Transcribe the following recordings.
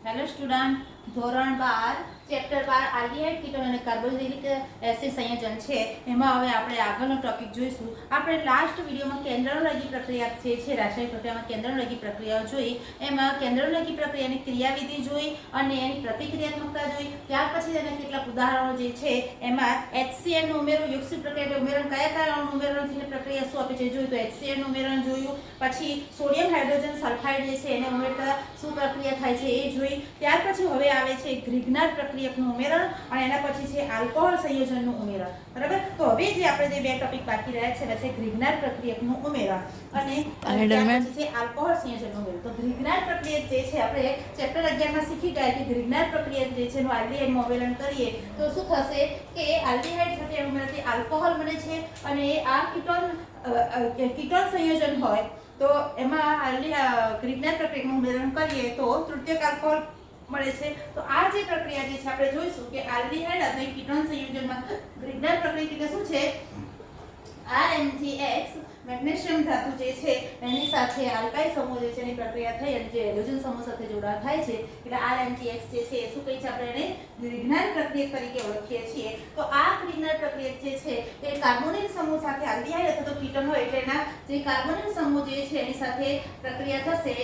Hello student, ધોરણ 12 chapter 12 aldehyde ketone અને carboxylic acid સંયોજન છે. એમાં હવે આપણે આગળનો ટોપિક જોઈશું. આપણે લાસ્ટ વિડીયોમાં કેન્દ્રાણુલગી પ્રક્રિયા જે છે રાસાયણિક પ્રક્રિયામાં કેન્દ્રાણુલગી પ્રક્રિયાઓ જોઈ. એમાં કેન્દ્રાણુલગી પ્રક્રિયાની ક્રિયાવિધિ જોઈ અને એની પ્રતિક્રિયાત્મકતા જોઈ. ત્યાર પછી તેના કેટલાક ઉદાહરણો જે છે એમાં HCl નું ઉમેરણ, યુક્તિ પ્રક્રિયા ઉમેરણ, કયા કયા ઉમેરણથી પ્રક્રિયા શું આપે છે જોયું. તો HCl નું ઉમેરણ જોયું. પછી સોડિયમ હાઇડ્રોજન સલ્ફાઇડ જે છે એને ઉમેરતા શું પ્રક્રિયા થાય છે એ જોઈ. ત્યાર પછી હવે આવે છે ગ્રિગ્નાર્ડ પ્રક્રિયકનું ઉમેરણ અને એના પછી છે આલ્કોહોલ સંયોજનનું ઉમેરણ. બરાબર. તો હવે જે આપણે જે બે ટોપિક બાકી રહ્યા છે એટલે ગ્રિગ્નાર્ડ પ્રક્રિયકનું ઉમેરણ અને ત્યાર પછી છે આલ્કોહોલ સંયોજનનું ઉમેરણ. તો ગ્રિગ્નાર્ડ પ્રક્રિયક જે છે આપણે ચેપ્ટર 11 માં શીખી ગયા કે ગ્રિગ્નાર્ડ પ્રક્રિયક જે છે એનું આલ્ડીહાઇડમાં ઉમેરણ કરીએ તો શું થશે કે આલ્ડીહાઇડ સાથે ઉમેરથી આલ્કોહોલ બને છે અને આ કીટોન સંયોજન હોય તો એમાં ગ્રિગ્નાર્ડ પ્રક્રિયકનું ઉમેરણ કરીએ તો તૃતીયક આલ્કોહોલ મળે છે. તો આ જે પ્રક્રિયા જે છે આપણે જોઈશું કે આલ્ડીહાઇડ અને કીટોન સંયોજનમાં ગ્રિગ્નાર્ડ પ્રક્રિયા એટલે શું છે, RMgX મેગ્નેશિયમ ધાતુ જે છે એની સાથે આલ્કાઇલ સમૂહ જે છે એની પ્રક્રિયા થઈ અને જે હેલોજન સમૂહ સાથે જોડાણ થાય છે એટલે RMgX જે છે એ શું કહે છે, આપણે એને ગ્રિગ્નાર્ડ પ્રક્રિયક તરીકે ઓળખીએ છીએ. તો આ ગ્રિગ્નાર્ડ પ્રક્રિયક જે છે એ કાર્બોનિલ સમૂહ સાથે આલ્ડીહાઇડ અથવા તો કીટોન હોય એટલે એના જે કાર્બોનિલ સમૂહ જે છે એની સાથે પ્રક્રિયા થશે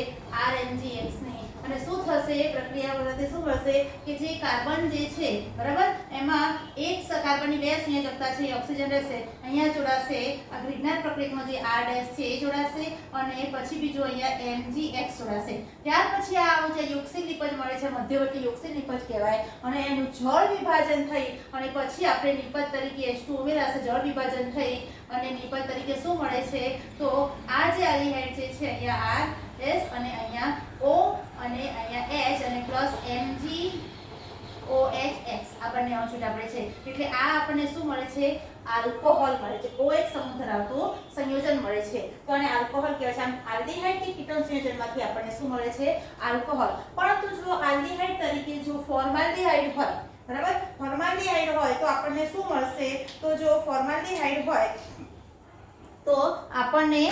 RMgX ની અને શું થશે પ્રક્રિયા વખતે શું થશે કે જે કાર્બન જે છે બરાબર એમાં એક કાર્બનની બે સંયોજકતા છે ઓક્સિજન રહેશે, અહીંયા જોડાશે આ ગ્રિગ્નાર્ડ પ્રક્રિયકમાં જે R ડેશ છે એ જોડાશે અને પછી બીજું અહીંયા MgX જોડાશે. ત્યાર પછી આ જે યોક્સિલ નિપજ મળે છે મધ્યવર્તી યોક્સિલ નિપજ કહેવાય અને એનું જળ વિભાજન થઈ અને પછી આપણે નિપજ તરીકે H2 ઉમેરાશે. જળ વિભાજન થઈ અને નિપજ તરીકે શું મળે છે તો આ જે આલ્ડીહાઇડ જે છે અહીંયા R S અને અહીંયા O અને અહીંયા H અને પ્લસ MgOHX આપણને અણછૂટા પડે છે એટલે આ આપણને શું મળે છે, આલ્કોહોલ મળે છે. OH સમૂહ ધરાવતું સંયોજન મળે છે તો આને આલ્કોહોલ કહેવાય છે. આમ આલ્ડીહાઇડ કે કીટોન સંયોજનમાંથી આપણને શું મળે છે, આલ્કોહોલ. પરંતુ જો આલ્ડીહાઇડ તરીકે જો ફોર્માલ્ડીહાઇડ હોય બરાબર, ફોર્માલ્ડીહાઇડ હોય તો આપણને શું મળશે, તો જો ફોર્માલ્ડીહાઇડ હોય તો આપણને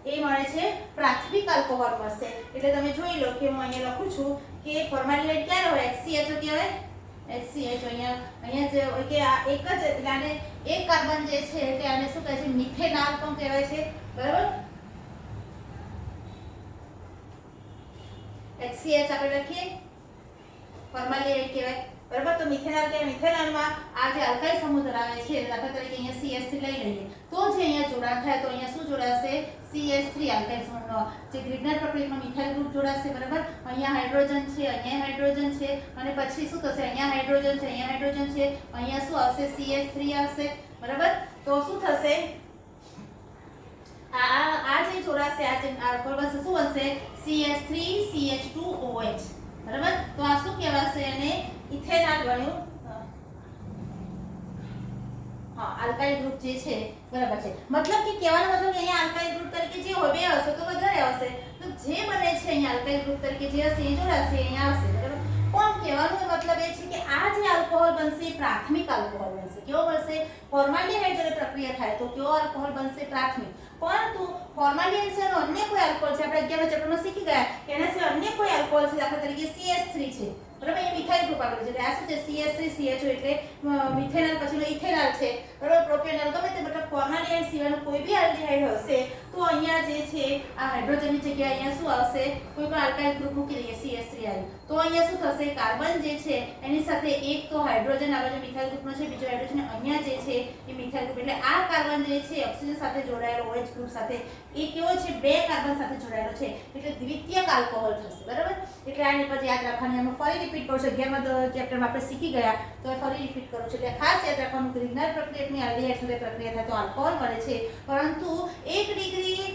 એ મળે છે પ્રાથમિક આલ્કોહોલ મળશે. એટલે તમે જોઈ લો કે હું અહીંયા લખું છું કે ફોર્માલ્ડીહાઇડ ક્યારે હોય, HCHO કહેવાય. HCHO અહીંયા જે હોય કે આ એક જ એટલે એક કાર્બન જે છે એટલે આને શું કહે છે, મિથેનાલ પણ કહેવાય છે. બરાબર. HCH આપણે લખીએ ફોર્માલ્ડીહાઇડ કહેવાય બરાબર. તો મિથેનાલ કે મિથેનાલમાં આ જે આલ્કાઇલ સમૂહ ધરાવે છે દાખલા તરીકે અહીંયા CH3 લઈ લઈએ તો જે અહીંયા જોડાણ થાય તો અહીંયા શું જોડાશે, CH3 આલ્કાઇલ સમૂહનો જે ગ્રિગ્નાર્ડ પ્રક્રિયામાં મિથાઇલ ગ્રુપ જોડાશે બરાબર. અહીંયા હાઇડ્રોજન છે, અહીંયા હાઇડ્રોજન છે અને પછી શું થશે, અહીંયા હાઇડ્રોજન છે, અહીંયા હાઇડ્રોજન છે, અહીંયા શું આવશે, CH3 આવશે બરાબર. તો શું થશે, આ જે જોડાશે આ જે બનશે શું બનશે, CH3 CH2OH બરાબર. તો આ શું કહેવાશે, અને ઇથેનોલ બન્યું. હા, આલ્કાઇલ ગ્રુપ જે છે બરાબર છે. મતલબ કે કહેવાનો મતલબ કે અહીંયા આલ્કાઇલ ગ્રુપ તરીકે જે હોય બે હશે તો વધારે આવશે, તો જે બને છે અહીંયા આલ્કાઇલ ગ્રુપ તરીકે જે હશે એ જોડાશે અહીંયા આવશે બરાબર. પણ કહેવાનો મતલબ એ છે કે આ જે આલ્કોહોલ બનશે એ પ્રાથમિક આલ્કોહોલ બનશે. કેવો બનશે, ફોર્માલ્ડીહાઇડ જ્યારે પ્રક્રિયા થાય તો કેવો આલ્કોહોલ બનશે, પ્રાથમિક. પરંતુ ફોર્માલ્ડીહાઇડ છે અન્ય કોઈ આલ્કોહોલ છે, આપણે 11મા ચેપ્ટરમાં શીખી ગયા કે એના સિવાય અન્ય કોઈ આલ્કોહોલ છે દાખલા તરીકે CH3 છે બરાબર. એ મિથાઇલ ગ્રુપ આપેલું છે એટલે આ શું છે, CH3 CHO એટલે મિથેનોલ પછીનો ઇથેનોલ છે બરાબર, પ્રોપેનોલ ગમે તે મતલબ ફોર્માલ્ડીહાઇડ સિવાયનું કોઈ બી આલ્ડીહાઇડ હશે તો અહીંયા જે છે આ હાઇડ્રોજનની જગ્યાએ અહીંયા શું આવશે, કોઈ પણ આલ્કાઇલ ગ્રુપ મૂકી દઈએ CH3 આવ્યું તો અહીંયા શું થશે, કાર્બન જે છે એની સાથે એક તો હાઇડ્રોજન આ બાજુ મિથાઇલ ગ્રુપનો છે, બીજો હાઇડ્રોજન અહીંયા જે છે એ મિથાઇલ ગ્રુપ એટલે આ કાર્બન જે છે ઓક્સિજન સાથે જોડાયેલો OH ગ્રુપ સાથે એ કેવો છે, બે કાર્બન સાથે જોડાયેલો છે એટલે દ્વિતીયક આલ્કોહોલ થશે બરાબર. એટલે આની પછી યાદ રાખવાની, અમે ફરી રિપીટ કરું છું. 11મા ચેપ્ટરમાં આપણે શીખી ગયા તો ફરી રિપીટ કરું છું. એટલે ખાસ યાદ રાખવાનું ગ્રિગ્નાર્ડ પ્રક્રિયકની આલ્ડીહાઇડ સાથે પ્રક્રિયા થાય તો આલ્કોહોલ મળે છે, પરંતુ 1 ડિગ્રી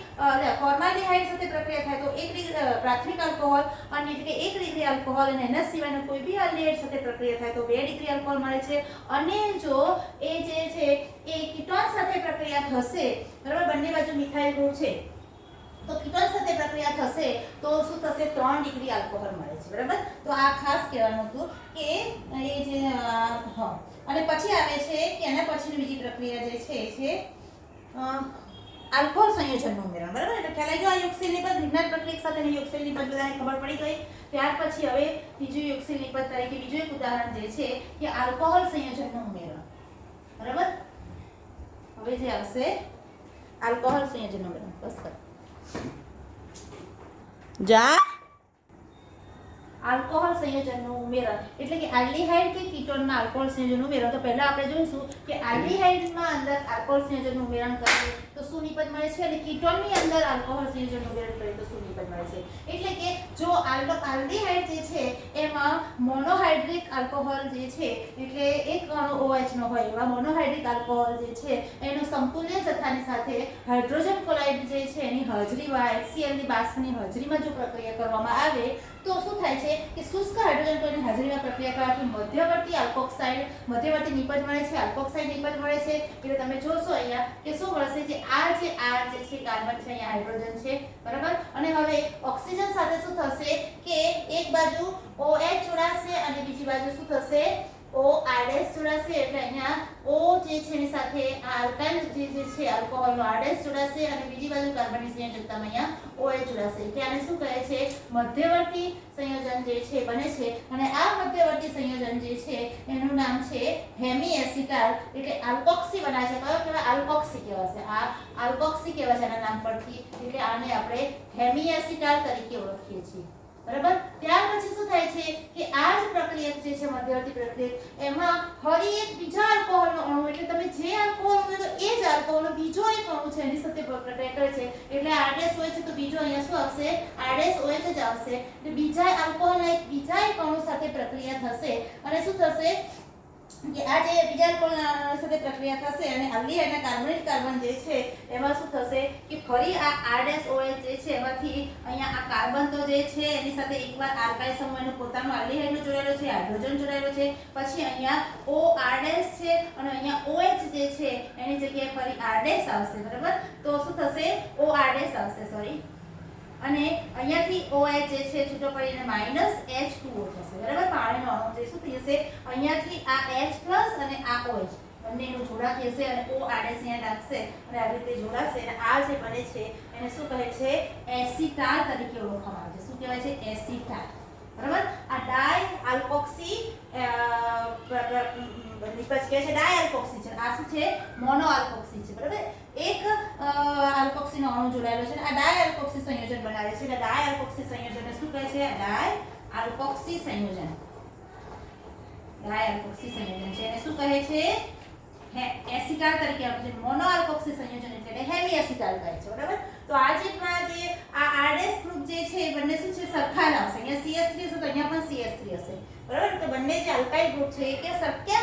ફોર્માલ્ડીહાઇડ સાથે પ્રક્રિયા થાય તો 1 ડિગ્રી પ્રાથમિક આલ્કોહોલ અને એટલે 1 ડિગ્રી આલ્કોહોલ અને એના સિવાયનો કોઈ બી આલ્ડીહાઇડ સાથે પ્રક્રિયા થાય તો 2 ડિગ્રી આલ્કોહોલ મળે છે. અને જો એ જે છે એ કીટોન સાથે પ્રક્રિયા થશે બરાબર, બંને બાજુ મિથાઇલ ગ્રુપ છે તો કીટોન સાથે પ્રક્રિયા થશે તો શું થશે, 3 ડિગ્રી આલ્કોહોલ મળે છે બરાબર. તો આ ખાસ કહેવાનું હતું કે એ જે અને પછી આવે છે કે એના પછીની બીજી પ્રક્રિયા જે છે આલ્કોહોલ સંયોજનનું ઉમેરણ. બરાબર, એટલે ખ્યાલ આવી ગયો આ યોગશીલ નિપજ વિજ્ઞાન પ્રક્રિયા સાથે યોગશીલ નિપજ બધાને ખબર પડી ગઈ. ત્યાર પછી હવે બીજું યોગશીલ નિપજ તરીકે બીજું એક ઉદાહરણ જે છે કે આલ્કોહોલ સંયોજનનું ઉમેરણ. બરાબર, હવે જે આવશે આલ્કોહોલ સંયોજનનું ઉમેરણ. બસ જા આલ્કોહોલ સંયોજનનું ઉમેરણ એટલે કે આલ્ડીહાઇડ કે કીટોનમાં આલ્કોહોલ સંયોજનનું ઉમેરણ. તો પહેલા આપણે જોઈશું કે આલ્ડીહાઇડમાં અંદર આલ્કોહોલ સંયોજનનું ઉમેરણ કરીએ તો શું નિપજ મળે છે અને કીટોનની અંદર આલ્કોહોલ સંયોજનનું ઉમેરણ કરીએ તો શું નિપજ મળે છે. એટલે કે જો આલ્ડીહાઇડ જે છે એમાં મોનોહાઇડ્રિક આલ્કોહોલ જે છે એટલે એક અણુ OH નો હોય એવા મોનોહાઇડ્રિક આલ્કોહોલ જે છે એનો સમતુલ્ય જથ્થાની સાથે હાઇડ્રોજન ક્લોરાઇડ જે છે એની હાજરીમાં HCl ની બાષ્પની હાજરીમાં જો પ્રક્રિયા કરવામાં આવે તો શું થાય છે કે શુષ્ક હાઇડ્રોજન ક્લોરાઇડની હાજરીમાં પ્રક્રિયા કરવાથી મધ્યવર્તી આલ્કોક્સાઇડ મધ્યવર્તી નિપજ મળે છે, આલ્કોક્સાઇડ નિપજ મળે છે. એટલે તમે જોશો અહીંયા કે શું મળશે જે R જે છે કાર્બન છે અહીંયા હાઇડ્રોજન છે. બરાબર, અને હવે ઓક્સિજન સાથે શું થશે કે એક બાજુ OH જોડાશે અને બીજી બાજુ શું થશે OR જોડાશે. એટલે અહીંયા O જે છે એની સાથે આ આલ્કાઇલ જે છે આલ્કોહોલનો R જોડાશે અને બીજી બાજુ કાર્બનની સંયોજકતામાં અહીંયા OH જોડાશે. એટલે આને શું કહે છે મધ્યવર્તી સંયોજન જે છે બને છે. અને આ મધ્યવર્તી સંયોજન જે છે એનું નામ છે હેમી એસિટાલ એટલે આલ્કોક્સી બનાવે છે. કયો કહેવાય આલ્કોક્સી કહેવાશે. આ આલ્કોક્સી કહેવાય છે આના નામ પરથી. એટલે આને આપણે હેમી એસિટાલ તરીકે ઓળખીએ છીએ. બરાબર, ત્યાર પછી શું થાય છે કે આ જ પ્રક્રિયા જે છે મધ્યવર્તી પ્રક્રિયા એમાં ફરી એક બીજા આલ્કોહોલનો અણુ એટલે તમે જે આલ્કોહોલ ઉમેરો એ જ આલ્કોહોલનો બીજો એક અણુ છે એની સાથે પ્રક્રિયા કરે છે. એટલે RDSOH છે તો બીજો અહીંયા શું આવશે RDSOH જ આવશે. એટલે બીજા આલ્કોહોલના એક બીજા એક અણુ સાથે પ્રક્રિયા થશે અને શું થશે કે આ જે બીજા આલ્કોહોલ સાથે પ્રક્રિયા થશે અને આલ્ડીહાઇડના કાર્બોનેટ કાર્બન જે છે એમાં શું થશે કે ફરી આ RDSOH જે છે એમાંથી અહીંયા આ કાર્બન તો જે છે એની સાથે એકવાર આલ્કાઇલ સમૂહ એનો પોતાનો આલ્ડીહાઇડનો જોડાયેલો છે, હાઇડ્રોજન જોડાયેલો છે. પછી અહીંયા OR છે અને અહીંયા OH જે છે એની જગ્યાએ ફરી R આવશે. બરાબર, તો શું થશે OR આવશે સોરી અને અહીંયાથી OH જે છે છૂટો પડીને -H2O થશે. બરાબર, પાણીનો અણુ જે શું થશે અહીંયાથી આ H+ અને આ OH બંનેનું જોડા થશે અને OR અહીંયા લાગશે અને આવી રીતે જોડાશે અને આ જે બને છે એને શું કહે છે એસિટાલ તરીકે ઓળખવામાં આવે છે. શું કહેવાય છે એસિટાલ. બરાબર, આ ડાય આલ્કોક્સી નિપજ કે છે ડાય આલ્કોક્સી છે. આ શું છે મોનો આલ્કોક્સી છે. બરાબર, એક આલ્કોક્સીનો અણુ જોડાયેલો છે આ ડાય આલ્કોક્સી સંયોજન બનાવે છે. એટલે ડાય આલ્કોક્સી સંયોજનને શું કહે છે ડાય આલ્કોક્સી સંયોજન. ડાય આલ્કોક્સી સંયોજન છે એને શું કહે છે એસિટાલ તરીકે આપણે મોનો આલ્કોક્સી સંયોજન એટલે હેમી એસિટાલ કહે છે. બરાબર, તો આ જે આ RS ગ્રુપ જે છે એ બંને શું છે સરખા જ આવશે. અહીંયા CH3 હશે તો અહીંયા પણ CH3 હશે. બરાબર, તો બંને જે આલ્કાઇલ ગ્રુપ છે એ કેમ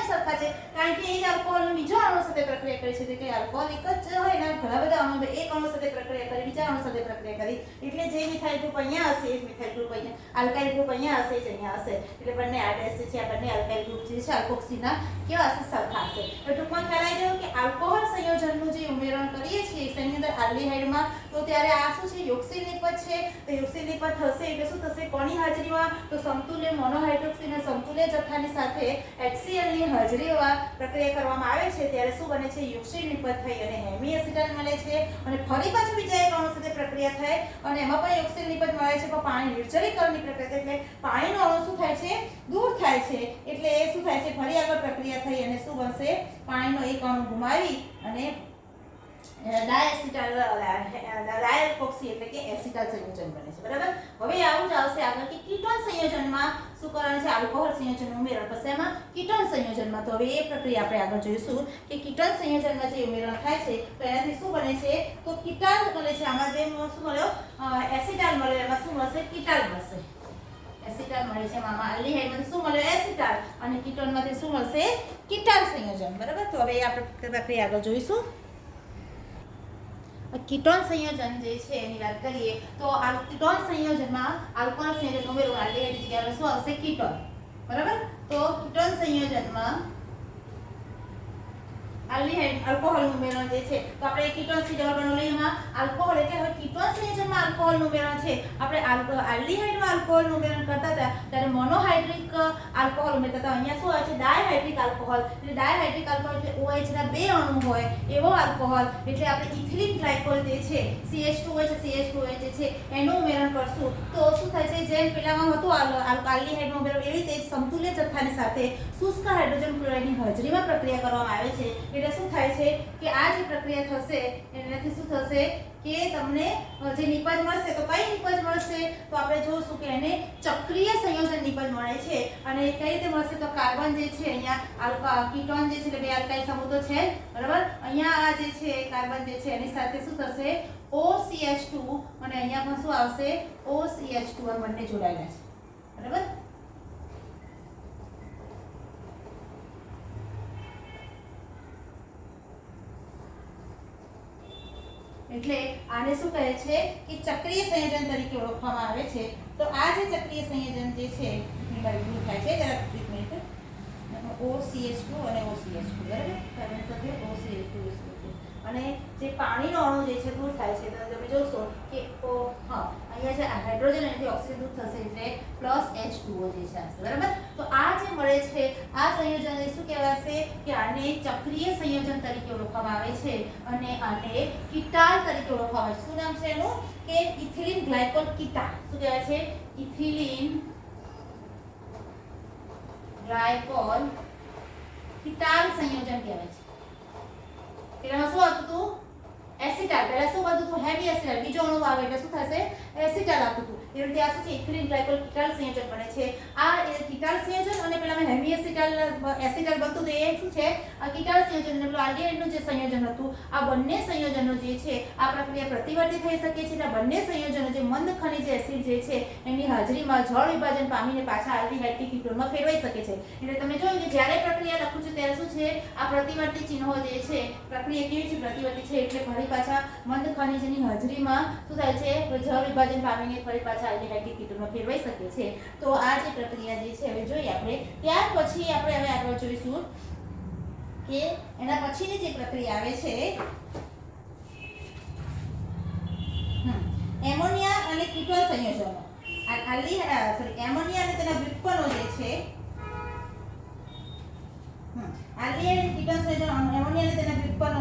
સરખા છે કારણ કે એ આલ્કોહોલનો બીજો અણુ સાથે પ્રક્રિયા કરી છે. કે આલ્કોહોલ એક જ હોય ને ઘણા બધા અણુ એક અણુ સાથે પ્રક્રિયા કરી બીજા અણુ સાથે પ્રક્રિયા કરી એટલે જે મિથાઇલ ગ્રુપ અહીંયા હશે એ મિથાઇલ ગ્રુપ અહીંયા આલ્કાઇલ ગ્રુપ અહીંયા હશે જ અહીંયા હશે. એટલે બંને RS છે આ બંને આલ્કાઇલ ગ્રુપ જે છે આલ્કોક્સીના કેવા હશે સરખા હશે. તો ટૂંકમાં ખ્યાલ આવી ગયો કે આલ્કોહોલ સંયોજનનું જે ઉમેરણ કરીએ છીએ તેની અંદર આલ્ડીહાઇડમાં તો ત્યારે આ શું છે યોગશીલ નિપજ છે. તો યોગશીલ નિપજ થશે એટલે શું થશે કોની હાજરીમાં તો સમતુલ્ય મોનોહાઇડ્રોક્સી અને સમતુલ્ય જથ્થાની સાથે HCl ની હાજરીમાં પ્રક્રિયા કરવામાં આવે છે ત્યારે શું બને છે યોગશીલ નિપજ થઈ અને હેમી એસિટાલ મળે છે. અને ફરી પાછું બીજા એક અણુ સાથે પ્રક્રિયા થાય અને એમાં પણ યોગશીલ નિપજ મળે છે પણ પાણી નિર્જલીકરણની પ્રક્રિયા એટલે પાણીનો અણુ શું થાય છે દૂર થાય છે. એટલે એ શું થાય છે ફરી આગળ પ્રક્રિયા થઈ અને શું બનશે પાણીનો એક અણુ ગુમાવી અને ડાયઆલ્કોક્સી એટલે કે એસિટાલ સંયોજન બને છે. બરાબર, હવે આવું જ આવશે આગળ કે કીટોન સંયોજનમાં શું કરવાનું છે આલ્કોહોલ સંયોજનનું ઉમેરણ. પછી એમાં કીટોન સંયોજનમાં તો હવે એ પ્રક્રિયા આપણે આગળ જોઈશું કે કીટોન સંયોજનમાં જે ઉમેરણ થાય છે તો એનાથી શું બને છે તો કીટાલ મળે છે. આમાં જે શું મળ્યો એસિટાલ મળ્યો એમાં શું મળશે કીટાલ મળશે. એસિટાલ મળે છે આમાં આલ્ડીહાઇડમાંથી શું મળ્યો એસિટાલ અને કીટોનમાંથી શું મળશે કીટાલ સંયોજન. બરાબર, તો હવે આપણે પ્રક્રિયા આગળ જોઈશું. કીટોન સંયોજન જે છે એની વાત કરીએ તો આ કીટોન સંયોજનમાં આલ્કોહોલ સંયોજન ઉમેરવું આલ્ડીહાઇડ જગ્યાએ શું આવશે કીટોન. બરાબર, તો કીટોન સંયોજનમાં આલ્ડીહાઇડ આલ્કોહોલનું ઉમેરણ જે છે તો આપણે કીટોન C ડબલ બોન્ડ લઈએ એમાં આલ્કોહોલ એટલે હવે કીટોન સંયોજનમાં આલ્કોહોલનું ઉમેરણ છે આપણે આલ્ડીહાઇડમાં આલ્કોહોલનું ઉમેરણ કરતા હતા ત્યારે મોનોહાઇડ્રિક આલ્કોહોલ ઉમેરતા હતા અહીંયા શું આવે છે ડાયહાઇડ્રિક આલ્કોહોલ એટલે ડાયહાઇડ્રિક આલ્કોહોલ એટલે OH ના બે અણુ હોય એવો આલ્કોહોલ એટલે આપણે ઇથિલિન ગ્લાયકોલ જે છે CH2OH CH2OH જે છે એનું ઉમેરણ કરશું તો શું થાય છે જેમ પેલામાં હતું આલ્ડીહાઇડનું ઉમેરણ એવી રીતે સમતુલ્ય જથ્થાની સાથે શુષ્ક હાઇડ્રોજન ક્લોરાઇડની હાજરીમાં પ્રક્રિયા કરવામાં આવે છે એટલે શું થાય છે કે આ જે પ્રક્રિયા થશે એનાથી શું થશે કે તમને જે નિપજ મળશે તો કઈ નિપજ મળશે તો આપણે જોશું કે એને ચક્રીય સંયોજન નિપજ મળે છે અને કઈ રીતે મળશે તો કાર્બન જે છે અહીંયા કીટોન જે છે એટલે બે આલ્કાઇલ સમૂહ તો છે બરાબર અહીંયા આ જે છે કાર્બન જે છે એની સાથે શું થશે OCH2 અને અહીંયા પણ શું આવશે OCH2 આ બંને જોડાયેલા છે બરાબર એટલે આને શું કહે છે કે ચક્રીય સંયોજન તરીકે ઓળખવામાં આવે છે તો આ જે ચક્રીય સંયોજન જે છે એ બરાબર થાય છે જરા એક મિનિટ OCH2 અને OCH2 બરાબર કાર્બન સાથે OCH2 અને જે પાણીનો અણુ જે છે દૂર થાય છે તો તમે જોશો કે અહીંયા જે હાઇડ્રોજન અને ઓક્સિજન દૂર થશે એટલે +H2O જે છે બરાબર તો આ જે મળે છે આ સંયોજન શું કહેવાશે કે આને ચક્રીય સંયોજન તરીકે ઓળખવામાં આવે છે અને આને કીટાલ તરીકે ઓળખવામાં આવે છે શું નામ છે એનું કે ઇથિલિન ગ્લાયકોલ કીટા શું કહેવાય છે ઇથિલિન ગ્લાયકોલ કીટાલ સંયોજન કહેવાય છે પેલામાં શું હતું તું એસિટાલ પહેલા શું હતું તું હેવી એસિટાલ બીજો અણુ આવે એટલે શું થશે એસિટાલ આવતું હતું એ રીતે આ શું છે ઇથિલિન ગ્લાયકોલ કીટાલ સંયોજન બને છે આ કીટાલ સંયોજન અને પેલામાં હેવી એસિટાલ બનતું તો એ શું છે આ કીટાલ સંયોજન અને પેલું આલ્ડીહાઇડનું જે સંયોજન હતું આ બંને સંયોજનો જે છે આ પ્રક્રિયા પ્રતિવર્તી થઈ શકે છે એટલે બંને સંયોજનો જે મંદ ખનિજ એસિડ જે છે એની હાજરીમાં જળ વિભાજન પામીને પાછા આલ્ડીહાઇડ કીટોનમાં ફેરવાઈ શકે છે એટલે તમે જોયું કે જ્યારે પ્રક્રિયા લખું છું ત્યારે શું છે આ પ્રતિવર્તી ચિહ્નો જે છે પ્રક્રિયા કેવી છે પ્રતિવર્તી છે એટલે ફરી પાછા મંદ ખનિજની હાજરીમાં શું થાય છે જળ વિભાજન પામીને ફરી પાછા આલ્ડીહાઇડ કીટોનમાં ફેરવાઈ શકે છે તો આ જે પ્રક્રિયા જે છે હવે જોઈએ આપણે ત્યાર પછી આપણે હવે આગળ જોઈશું કે એના પછીની જે પ્રક્રિયા આવે છે એમોનિયા અને કીટોન સંયોજનો એમોનિયા અને તેના વ્યુત્પન્નો જે છે આલ્ડીહાઇડ અને કીટોન સંયોજન એમોનિયા અને તેના વ્યુત્પન્નો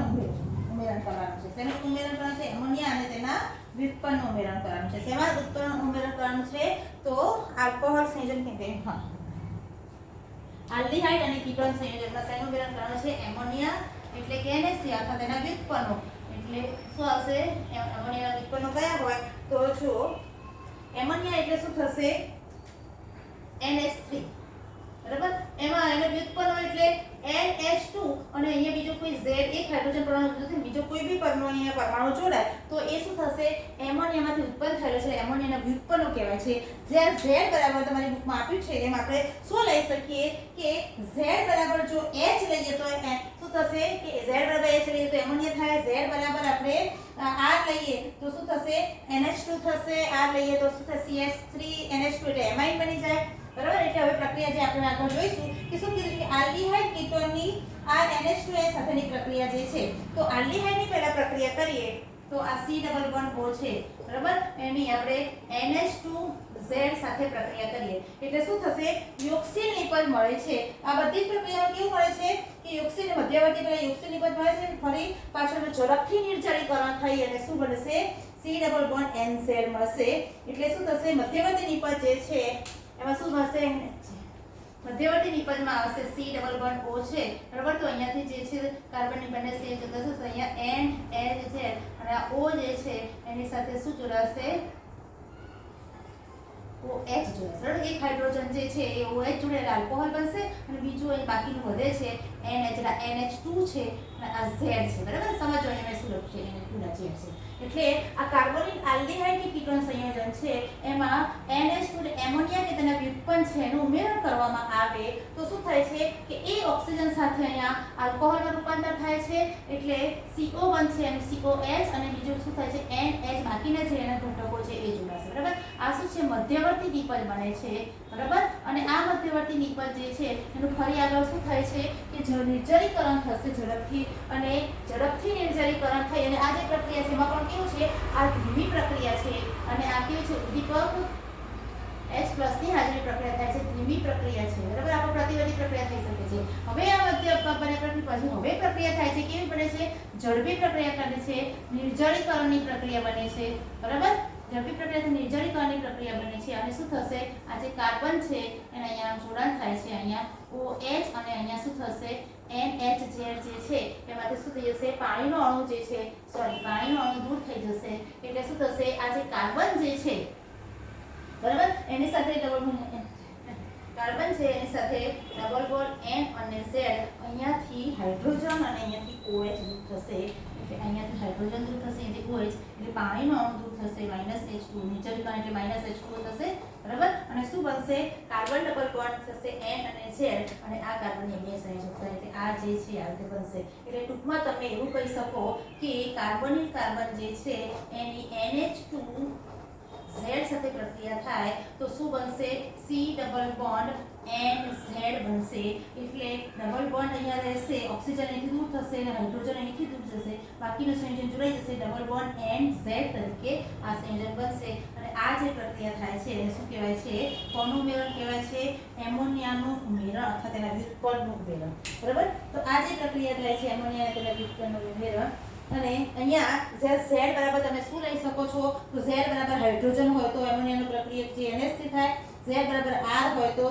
ઉમેરણ કરવાનું છે શેનું ઉમેરણ કરવાનું છે એમોનિયા અને તેના વ્યુત્પન્નનું ઉમેરણ કરવાનું છે શેમાં વ્યુત્પન્નનું ઉમેરણ કરવાનું છે તો આલ્કોહોલ સંયોજન કે આલ્ડીહાઇડ અને કીટોન સંયોજનમાં શેનું ઉમેરણ કરવાનું છે એમોનિયા એટલે કે NH3 અથવા તેના વ્યુત્પન્નો એટલે શું આવશે એમોનિયાના વ્યુત્પન્નો કયા હોય તો જો એમોનિયા એટલે શું થશે NH3 બરાબર એમાં એનો વ્યુત્પન્નો એટલે NH2 અને અહીંયા બીજો કોઈ Z એક હાઇડ્રોજન પરમાણુ જોડે બીજો કોઈ બી પરમાણુ જોડાય તો એ શું થશે એમોનિયામાંથી ઉત્પન્ન થયેલો છે એમોનિયાના વ્યુત્પન્નો કહેવાય છે જ્યાં Z બરાબર તમારી બુકમાં આપ્યું છે એમ આપણે શું લઈ શકીએ કે Z બરાબર જો H લઈએ તો શું થશે કે Z બરાબર H લઈએ તો એમોનિયા થાય Z બરાબર આપણે R લઈએ તો શું થશે NH2 થશે R લઈએ તો શું થશે CH3NH2 એટલે એમાઇન બની જાય બરાબર એટલે હવે પ્રક્રિયા જે આપણે આગળ જોઈશું કે શું કીધું કે આલ્ડીહાઇડ કીટોનની આ NH2 સાથેની પ્રક્રિયા જે છે તો આલ્ડીહાઇડની પહેલા પ્રક્રિયા કરીએ તો આ C ડબલ બોન્ડ O છે બરાબર એની આપણે NH2Z સાથે પ્રક્રિયા કરીએ એટલે શું થશે યોક્સિલ નિપજ મળે છે આ બધી પ્રક્રિયામાં કેવું મળે છે કે યોક્સિલ મધ્યવર્તી પહેલા યોક્સિલ નિપજ મળે છે ફરી પાછળનું ઝડપથી નિર્જલીકરણ થઈ અને શું બનશે C ડબલ બોન્ડ NZ મળશે એટલે શું થશે મધ્યવર્તી નિપજ જે છે એમાં શું મળશે મધ્યવર્તી નિપજમાં આવશે C ડબલ બોન્ડ O છે બરાબર તો અહીંયાથી જે છે કાર્બનની બંને CH જોડાશે તો અહીંયા N H છે અને આ O જે છે એની સાથે શું જોડાશે OH જોડાશે એક હાઇડ્રોજન જે છે એ OH જોડે આલ્કોહોલ બનશે અને બીજું અહીં બાકીનું વધે છે NH એટલે NH2 છે અને આ Z છે બરાબર સમજો અહીંયા મેં શું લખ્યું છે NH2 ના Z છે એટલે આ કાર્બોનિક આલ્ડીહાઇડ કે કીટોન સંયોજન છે એમાં NH2 એમોનિયા કે તેના વ્યુત્પન્ન છે એનું ઉમેરણ કરવામાં આવે તો શું થાય છે કે એ ઓક્સિજન સાથે અહીંયા આલ્કોહોલમાં રૂપાંતર થાય છે એટલે CO બનશે અને COH અને બીજું શું થાય છે NH બાકીના જે એના ઘટકો છે એ જોડાશે બરાબર આ શું છે મધ્યવર્તી નિપજ બને છે બરાબર અને આ મધ્યવર્તી નિપજ જે છે એનું ફરી આગળ શું થાય છે કે જો નિર્જરીકરણ થશે ઝડપથી અને ઝડપથી નિર્જરીકરણ થઈ અને આ જે પ્રક્રિયા છે એમાં પણ કેવું છે આ ધીમી પ્રક્રિયા છે અને આ કેવું છે ઉદ્દીપક H+ ની હાજરી પ્રક્રિયા થાય છે ધીમી પ્રક્રિયા છે બરાબર આપણે પ્રતિવર્તી પ્રક્રિયા થઈ શકે છે હવે આ મધ્ય બને પ્રક્રિયા પછી હવે પ્રક્રિયા થાય છે કેવી બને છે ઝડપી પ્રક્રિયા કરે છે નિર્જલીકરણની પ્રક્રિયા બને છે બરાબર ઝડપી પ્રક્રિયાથી નિર્જલીકરણની પ્રક્રિયા બને છે અને શું થશે આ જે કાર્બન છે એને અહીંયા જોડાણ થાય છે અહીંયા OH અને અહીંયા શું થશે NH જે છે એમાંથી શું થઈ જશે પાણીનો અણુ જે છે પાણીનો અણુ દૂર થઈ જશે એટલે શું થશે આ જે કાર્બન જે છે બરાબર એની સાથે કાર્બન છે એની સાથે ડબલ બોન્ડ N અને Z અહીંયાથી હાઇડ્રોજન અને અહીંયાથી OH દૂર થશે એટલે અહીંયાથી હાઇડ્રોજન દૂર થશે અહીંયાથી OH એટલે પાણીનો અણુ દૂર થશે -H2 નિર્જલીકરણ એટલે -H2 થશે બરાબર અને શું બનશે કાર્બન ડબલ બોન્ડ થશે N અને Z અને આ કાર્બનની બે સંયોજકતા એટલે આ જે છે આ રીતે બનશે એટલે ટૂંકમાં તમે એવું કહી શકો કે કાર્બોનિલ કાર્બન જે છે એની NH2 Z સાથે પ્રક્રિયા થાય તો શું બનશે C ડબલ બોન્ડ NZ બનશે એટલે ડબલ બોન્ડ અહીંયા રહેશે ઓક્સિજન અહીંથી દૂર થશે અને હાઇડ્રોજન અહીંથી દૂર જશે બાકીનું સંયોજન જોડાઈ જશે ડબલ બોન્ડ NZ તરીકે આ સંયોજન બનશે અને આ જે પ્રક્રિયા થાય છે એને શું કહેવાય છે કોનું ઉમેરણ કહેવાય છે એમોનિયાનું ઉમેરણ અથવા તેના વ્યુત્પન્નનું ઉમેરણ બરાબર તો આ જે પ્રક્રિયા થાય છે એમોનિયા અને તેના વ્યુત્પન્નનું ઉમેરણ અને અહીંયા Z બરાબર તમે શું લઈ શકો છો તો Z બરાબર હાઇડ્રોજન હોય તો એમોનિયાનું પ્રક્રિયા જે NH થી થાય Z બરાબર R હોય તો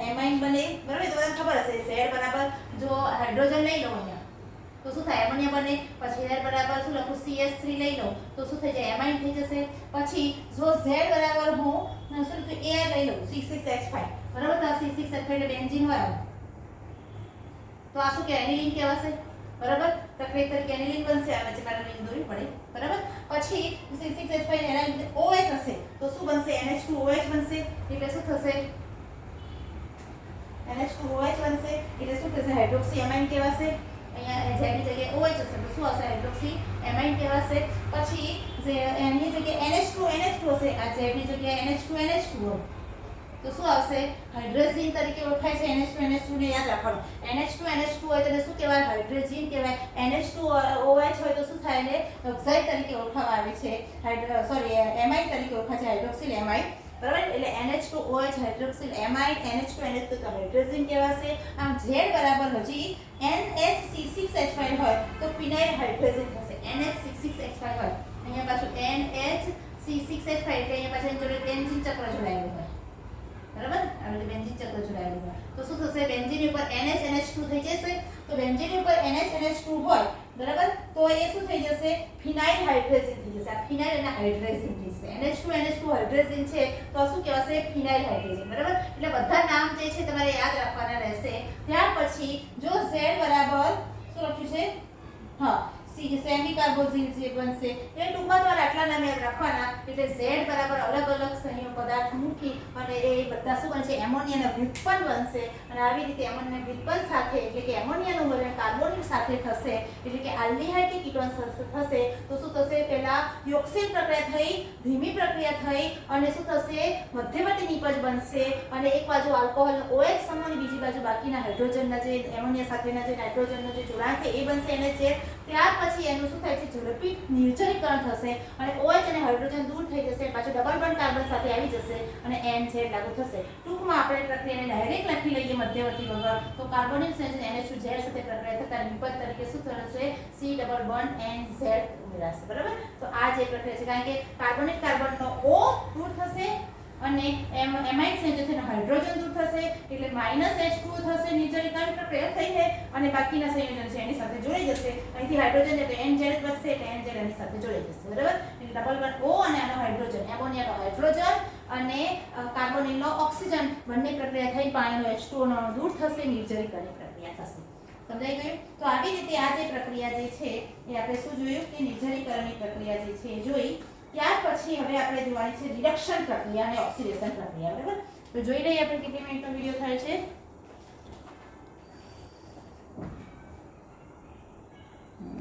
એમાઇન બને બરાબર તો બધાને ખબર હશે Z બરાબર જો હાઇડ્રોજન લઈ લો અહીંયા તો શું થાય એમોનિયા બને પછી Z બરાબર શું લખું CH3 લઈ લો તો શું થઈ જાય એમાઇન થઈ જશે પછી જો Z બરાબર હું શું તો Ar લઈ લઉં C6H5 બરાબર તો C6H5 એટલે બેન્ઝીન હોય તો આ શું કે એનિલિન કહેવાશે બરાબર પ્રક્રિયા તરીકે એનિલિન બનશે આ વચ્ચે કાર્બોનિલ દોરી પડે બરાબર પછી C6H5 એના લીધે OH હશે તો શું બનશે NH2OH બનશે એટલે શું થશે NH2OH બનશે એટલે શું થશે હાઇડ્રોક્સી એમાઇન કહેવાશે અહીંયા જેની જગ્યાએ OH હશે તો શું હશે હાઇડ્રોક્સી એમાઇન કહેવાશે પછી જે એની જગ્યાએ NH2 હશે આ જેની જગ્યાએ NH2 તો શું આવશે હાઇડ્રોજન તરીકે ઓળખાય છે NH2 ને યાદ રાખવાનું NH2 હોય તો શું કહેવાય હાઇડ્રોજન કહેવાય NH2OH હોય તો શું થાય ને ઓક્સાઇડ તરીકે ઓળખવામાં આવે છે એમાઇડ તરીકે ઓળખાય છે હાઇડ્રોક્સિલ એમાઇડ બરાબર એટલે NH2OH હાઇડ્રોક્સિલ એમાઇડ NH2NH તો હાઇડ્રોજન કહેવાશે આમ Z બરાબર હજી NH6H5 હોય તો ફિનાઇલ હાઇડ્રોજન થશે NH6H5 હોય અહીંયા પાછું NH6H5 એટલે અહીંયા પાછળ જોડે બેન્ઝીન ચક્ર જોડાયેલું હોય બરાબર આ રીતે બેન્ઝીન ચક્ર જોડાયેલું હોય તો શું થશે બેન્ઝીન ઉપર NH2 થઈ જશે તો બેન્ઝીન ઉપર NH2 હોય બરાબર તો એ શું થઈ જશે ફિનાઇલ હાઇડ્રોજન થઈ જશે આ ફિનાઇલ અને હાઇડ્રોજન થઈ જશે NH2 હાઇડ્રોજન છે તો શું કહેવાશે ફિનાઇલ હાઇડ્રોજન બરાબર એટલે બધા નામ જે છે તમારે યાદ રાખવાના રહેશે ત્યાર પછી જો Z બરાબર શું લખ્યું છે હા સેમી કાર્બોક્સિલ જે બનશે એ ટૂંકમાં તમારે આટલા નામ યાદ રાખવાના એટલે Z બરાબર અલગ અલગ સંયોગ પદાર્થ મૂકી અને એ બધા શું બનશે એમોનિયાના વ્યુત્પન્ન બનશે અને આવી રીતે એમોનિયાના વ્યુત્પન્ન સાથે એટલે કે એમોનિયાનું મિશ્રણ કાર્બોનિલ સાથે થશે એટલે કે આલ્ડીહાઇડ કે કીટોન થશે તો શું થશે પહેલા યોક્સિલ પ્રક્રિયા થઈ ધીમી પ્રક્રિયા થઈ અને શું થશે મધ્યવર્તી નિપજ બનશે અને એક બાજુ આલ્કોહોલ OH સમૂહની બીજી બાજુ બાકીના હાઇડ્રોજનના જે એમોનિયા સાથેના જે નાઇટ્રોજનનો જે જોડાણ છે એ બનશે અને જે ત્યાર પછી એનું શું થાય છે ઝડપી નિર્જલીકરણ થશે અને OH અને હાઇડ્રોજન દૂર થઈ જશે પાછો ડબલ બોન્ડ કાર્બન સાથે આવી જશે અને NZ લાગુ થશે ટૂંકમાં આપણે પ્રક્રિયાને ડાયરેક્ટ લખી લઈએ મધ્યવર્તી વગર તો કાર્બોનિલ સંયોજન NH2 સાથે પ્રક્રિયા થતા નિપજ તરીકે શું થશે C ડબલ બોન્ડ NZ ઉમેરાશે બરાબર તો આ જે પ્રક્રિયા છે કારણ કે કાર્બોનિલ કાર્બનનો O દૂર થશે અને એમાઇડ સંયોજન હાઇડ્રોજન દૂર થશે એટલે -H2 થશે નિર્જલીકરણ પ્રક્રિયા થઈ છે અને બાકીના સંયોજન છે એની સાથે જોડાઈ જશે અહીંથી હાઇડ્રોજન એટલે NZ બચશે એટલે NZ એની સાથે જોડાઈ જશે બરાબર એટલે ડબલ બોન્ડ O અને આનો હાઇડ્રોજન એમોનિયાનો હાઇડ્રોજન અને કાર્બોનિલનો ઓક્સિજન બંને પ્રક્રિયા થઈ પાણીનો H2O નો દૂર થશે નિર્જલીકરણની પ્રક્રિયા થશે સમજાઈ ગયું તો આવી રીતે આ જે પ્રક્રિયા જે છે એ આપણે શું જોયું કે નિર્જલીકરણની પ્રક્રિયા જે છે જોઈ ત્યાર પછી હવે આપણે જોવાની છે રિડક્શન પ્રક્રિયા અને ઓક્સિડેશન પ્રક્રિયા બરાબર તો જોઈ લઈએ આપણે કેટલી મિનિટનો વિડિયો થાય છે.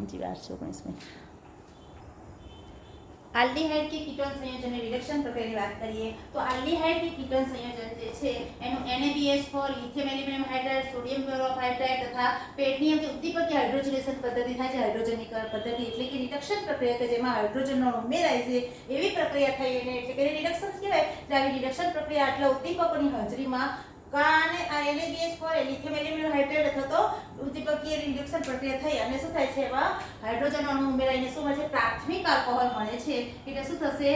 जी 819 मिनट. આલ્ડીહાઇડ કે કીટોન સંયોજનની રિડક્શન પ્રક્રિયાની વાત કરીએ તો આલ્ડીહાઇડ કે કીટોન સંયોજન જે છે એનું NaBH4 lithium aluminium hydride sodium chloride તથા પેડમિયમ જે ઉદ્દીપક કે હાઇડ્રોજનેશન પદ્ધતિ થાય છે, હાઇડ્રોજનીકરણ પદ્ધતિ એટલે કે રિડક્શન પ્રક્રિયા કે જેમાં હાઇડ્રોજનનો ઉમેરાય છે એવી પ્રક્રિયા થઈ એને એટલે કે રિડક્શન કહેવાય. એટલે આવી રિડક્શન પ્રક્રિયા આટલા ઉદ્દીપકોની હાજરીમાં કાને આ NaBH4 લિથિયમ એલ્યુમિનિયમ હાઇડ્રાઇડ અથવા તો ઉદ્દીપકીય રિડક્શન પ્રક્રિયા થઈ અને શું થાય છે એમાં હાઇડ્રોજન અણુ ઉમેરાઈને શું મળે છે પ્રાથમિક આલ્કોહોલ મળે છે. એટલે શું થશે